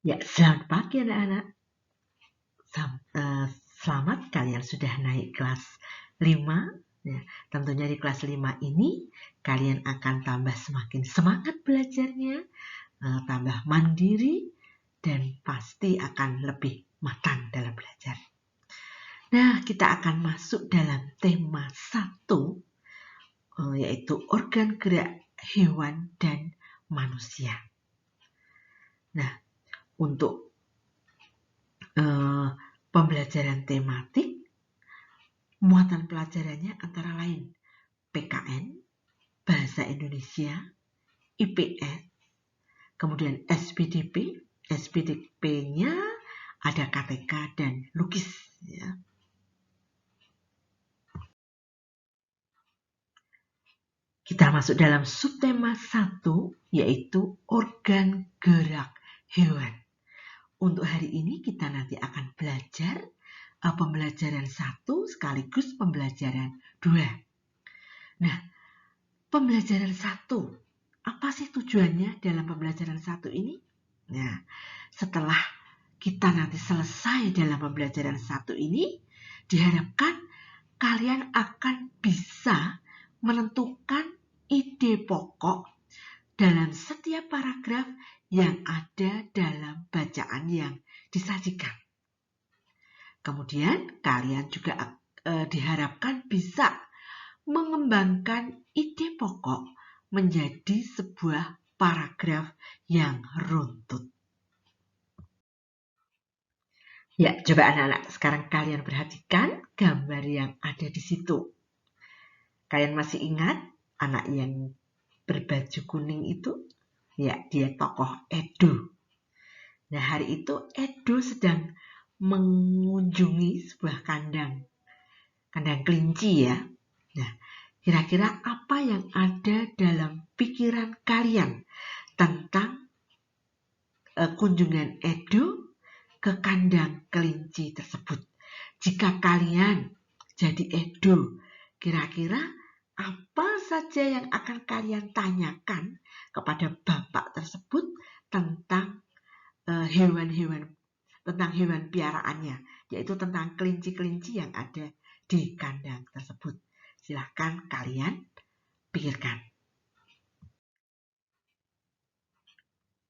Ya, selamat pagi anak-anak. Selamat kalian sudah naik kelas 5. Ya, tentunya di kelas 5 ini kalian akan tambah semakin semangat belajarnya, tambah mandiri, dan pasti akan lebih matang dalam belajar. Nah, kita akan masuk dalam tema 1, yaitu organ gerak hewan dan manusia. Nah, untuk pembelajaran tematik, muatan pelajarannya antara lain PKN, Bahasa Indonesia, IPS, kemudian SPDP. SPDP-nya ada KTK dan lukis. Ya. Kita masuk dalam subtema 1, yaitu organ gerak hewan. Untuk hari ini kita nanti akan belajar pembelajaran 1 sekaligus pembelajaran 2. Nah, pembelajaran 1, apa sih tujuannya dalam pembelajaran 1 ini? Nah, setelah kita nanti selesai dalam pembelajaran 1 ini, diharapkan kalian akan bisa menentukan ide pokok dalam setiap paragraf yang ada dalam bacaan yang disajikan. Kemudian kalian juga diharapkan bisa mengembangkan ide pokok menjadi sebuah paragraf yang runtut. Ya, coba anak-anak sekarang kalian perhatikan gambar yang ada di situ. Kalian masih ingat anak yang berbaju kuning itu? Ya, dia tokoh Edo. Nah, hari itu Edo sedang mengunjungi sebuah kandang kelinci ya. Nah, kira-kira apa yang ada dalam pikiran kalian tentang kunjungan Edo ke kandang kelinci tersebut? Jika kalian jadi Edo, kira-kira apa saja yang akan kalian tanyakan kepada bapak tersebut tentang hewan piaraannya, yaitu tentang kelinci-kelinci yang ada di kandang tersebut. Silahkan kalian pikirkan.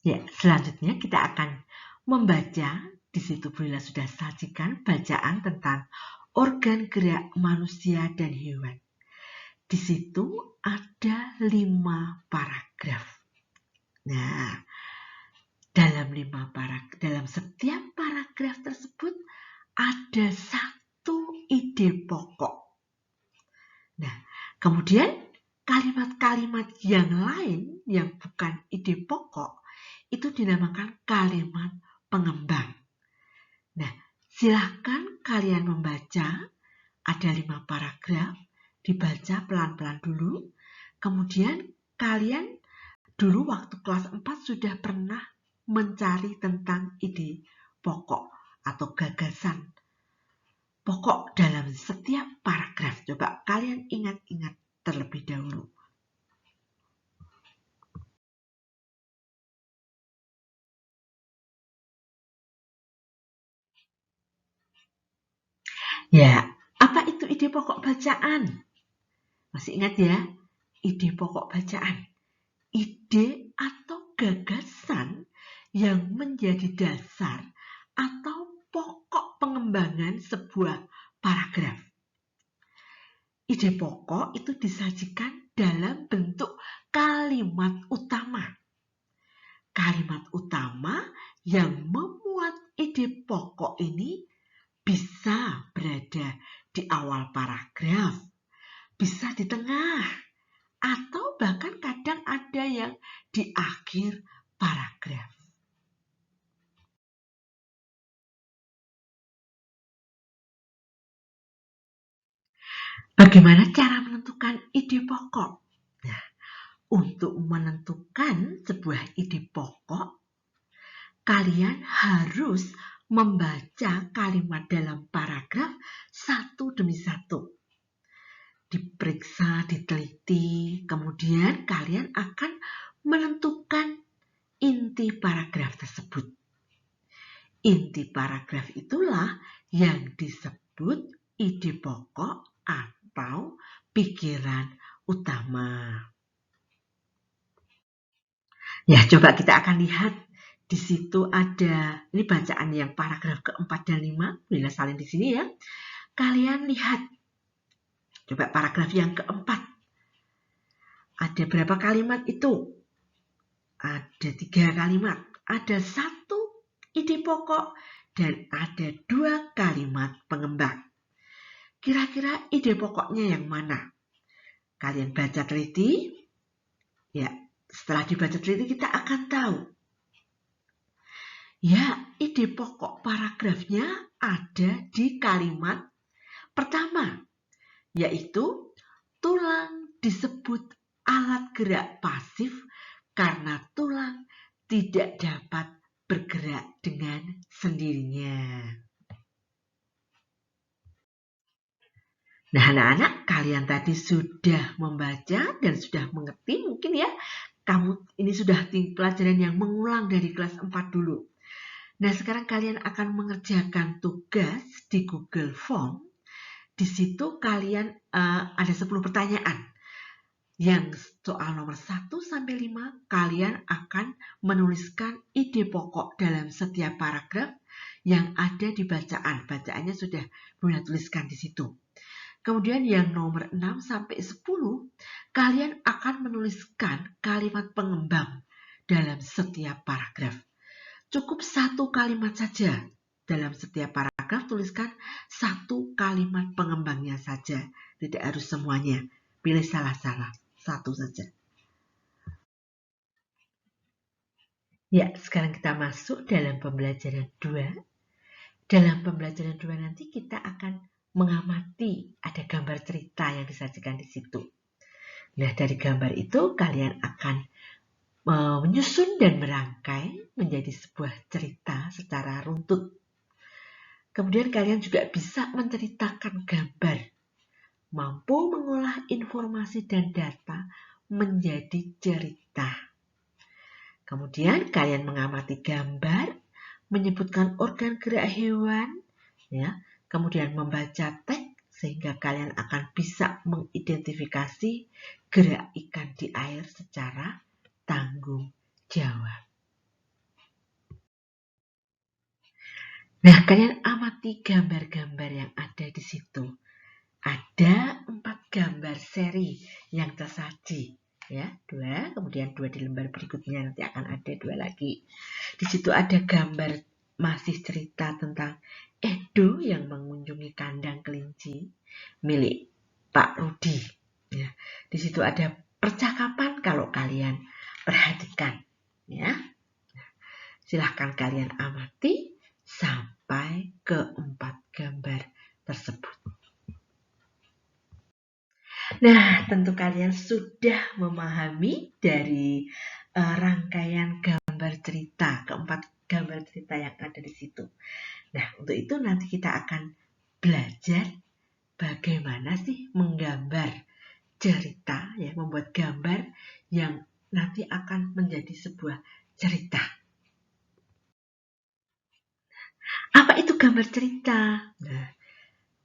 Ya, selanjutnya kita akan membaca. Di situ Brila sudah sajikan bacaan tentang organ gerak manusia dan hewan. Di situ ada 5 paragraf. Nah, dalam setiap paragraf tersebut ada satu ide pokok. Nah, kemudian kalimat-kalimat yang lain yang bukan ide pokok itu dinamakan kalimat pengembang. Nah, silahkan kalian membaca, ada 5 paragraf, dibaca pelan-pelan dulu. Kemudian kalian dulu waktu kelas 4 sudah pernah mencari tentang ide pokok atau gagasan pokok dalam setiap paragraf. Coba kalian ingat-ingat terlebih dahulu. Ya, apa itu ide pokok bacaan? Masih ingat ya? Ide pokok bacaan. Ide atau gagasan yang menjadi dasar atau pokok pengembangan sebuah paragraf. Ide pokok itu disajikan dalam bentuk kalimat utama. Kalimat utama yang memuat ide pokok ini bisa berada di awal paragraf, bisa di tengah, atau bahkan kadang ada yang di akhir paragraf. Bagaimana cara menentukan ide pokok? Nah, untuk menentukan sebuah ide pokok, kalian harus membaca kalimat dalam paragraf satu demi satu. Diperiksa, diteliti, kemudian kalian akan menentukan inti paragraf tersebut. Inti paragraf itulah yang disebut ide pokok atau pikiran utama. Ya, coba kita akan lihat di situ ada, ini bacaan yang paragraf keempat dan 5, bila salin di sini ya. Kalian lihat, coba paragraf yang keempat. Ada berapa kalimat itu? Ada 3 kalimat. Ada 1 ide pokok dan ada 2 kalimat pengembang. Kira-kira ide pokoknya yang mana? Kalian baca teliti. Ya, setelah dibaca teliti kita akan tahu. Ya, ide pokok paragrafnya ada di kalimat pertama, yaitu tulang disebut alat gerak pasif karena tulang tidak dapat bergerak dengan sendirinya. Nah, anak-anak, kalian tadi sudah membaca dan sudah mengerti mungkin ya. Kamu ini sudah pelajaran yang mengulang dari kelas 4 dulu. Nah, sekarang kalian akan mengerjakan tugas di Google Form. Di situ kalian ada 10 pertanyaan. Yang soal nomor 1 sampai 5 kalian akan menuliskan ide pokok dalam setiap paragraf yang ada di bacaan. Bacaannya sudah Bunda tuliskan di situ. Kemudian yang nomor 6 sampai 10 kalian akan menuliskan kalimat pengembang dalam setiap paragraf. Cukup 1 kalimat saja. Dalam setiap paragraf tuliskan 1 kalimat pengembangnya saja. Tidak harus semuanya. Pilih salah-salah. 1 saja. Ya, sekarang kita masuk dalam pembelajaran 2. Dalam pembelajaran 2 nanti kita akan mengamati ada gambar cerita yang disajikan di situ. Nah, dari gambar itu kalian akan menyusun dan merangkai menjadi sebuah cerita secara runtut. Kemudian kalian juga bisa menceritakan gambar, mampu mengolah informasi dan data menjadi cerita. Kemudian kalian mengamati gambar, menyebutkan organ gerak hewan, ya, kemudian membaca teks sehingga kalian akan bisa mengidentifikasi gerak ikan di air secara tanggung jawab. Nah, kalian amati gambar-gambar yang ada di situ. Ada 4 gambar seri yang tersaji, ya, 2, kemudian 2 di lembar berikutnya nanti akan ada 2 lagi. Di situ ada gambar masih cerita tentang Edo yang mengunjungi kandang kelinci milik Pak Rudi. Ya, di situ ada percakapan kalau kalian perhatikan, ya. Silahkan kalian amati sampai ke 4 gambar tersebut. Nah, tentu kalian sudah memahami dari rangkaian gambar cerita, ke-4 gambar cerita yang ada di situ. Nah, untuk itu nanti kita akan belajar bagaimana sih menggambar cerita, ya, membuat gambar yang nanti akan menjadi sebuah cerita. Apa itu gambar cerita? Nah,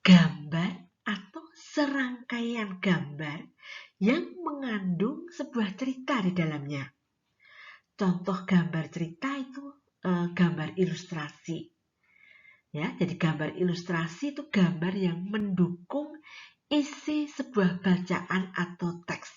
gambar atau serangkaian gambar yang mengandung sebuah cerita di dalamnya. Contoh gambar cerita itu gambar ilustrasi. Ya, jadi gambar ilustrasi itu gambar yang mendukung isi sebuah bacaan atau teks.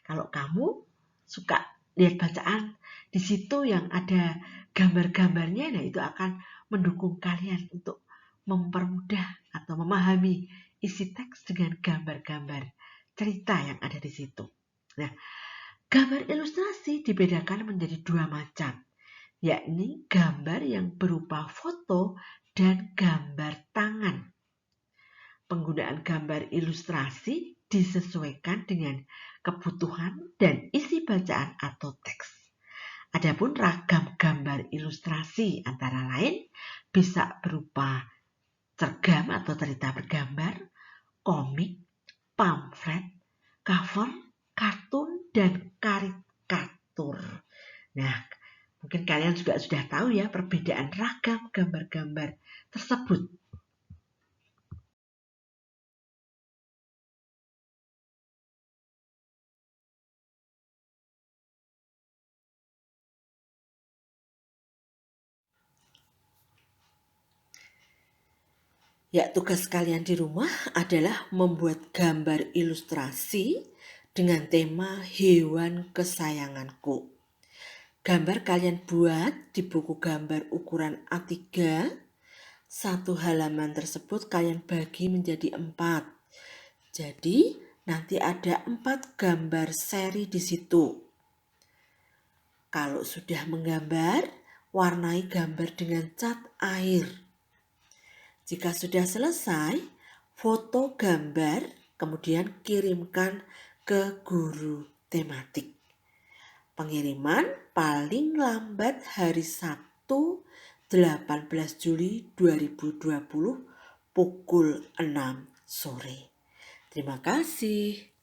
Kalau kamu suka lihat bacaan di situ yang ada gambar-gambarnya, nah itu akan mendukung kalian untuk mempermudah atau memahami isi teks dengan gambar-gambar cerita yang ada di situ. Nah, gambar ilustrasi dibedakan menjadi 2 macam, yakni gambar yang berupa foto dan gambar tangan. Penggunaan gambar ilustrasi disesuaikan dengan kebutuhan dan isi bacaan atau teks. Adapun ragam gambar ilustrasi antara lain bisa berupa cergam atau cerita bergambar, komik, pamflet, cover, kartun, dan karikatur. Nah, Mungkin kalian juga sudah tahu ya perbedaan ragam gambar-gambar tersebut. Ya, tugas kalian di rumah adalah membuat gambar ilustrasi dengan tema hewan kesayanganku. Gambar kalian buat di buku gambar ukuran A3. Satu halaman tersebut kalian bagi menjadi 4. Jadi nanti ada 4 gambar seri di situ. Kalau sudah menggambar, warnai gambar dengan cat air. Jika sudah selesai, foto gambar, kemudian kirimkan ke guru tematik. Pengiriman paling lambat hari Sabtu 18 Juli 2020 pukul 6 sore. Terima kasih.